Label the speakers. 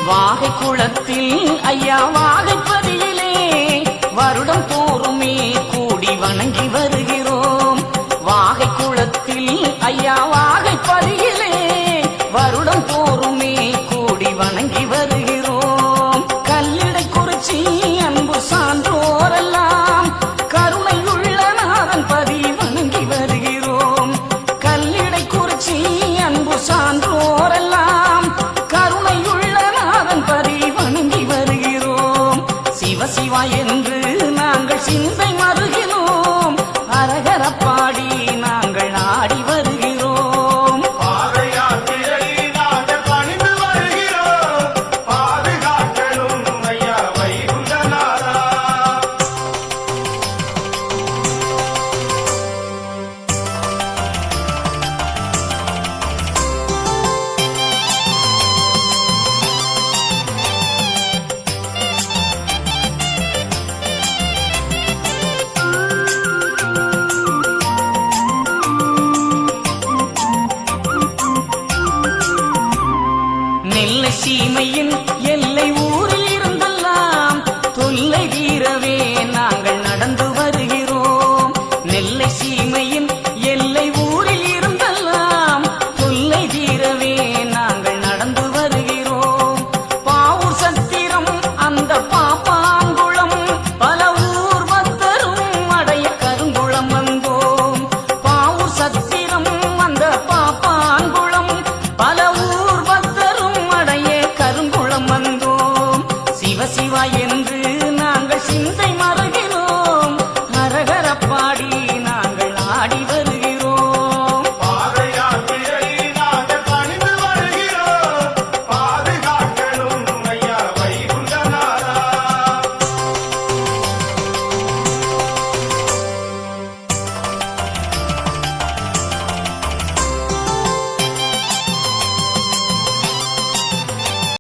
Speaker 1: வாகை குளத்தில் ஐயா வாகைப்பதியிலே வருடம் தோறுமே கூடி வணங்கி வருகிறோம். வாகை குளத்தில் ஐயா வாகைப்பதியிலே வருடம் தோறுமே கூடி வணங்கி வருகிறோம். கல்லிடை குறிச்சி அன்பு சான்றோரெல்லாம் கருணையுள்ள நாதன் பதி வணங்கி வருகிறோம். கல்லிடை குறிச்சி அன்பு சான்றோரெல்லாம் கருணையுள்ள நாதன் பதி வணங்கி வருகிறோம். சிவ சிவா என்று நாங்கள் சிந்தை மருகினோம். அரகர பாடி நாங்கள் ஆடி வருகிறோம்.
Speaker 2: பாதயாத்திரை நாங்கள் பணிந்து வருகிறோம். பாதுகாக்கணும் ஐயா வைகுண்டநாதா.
Speaker 1: நெல்லை சீமையின் எல்லை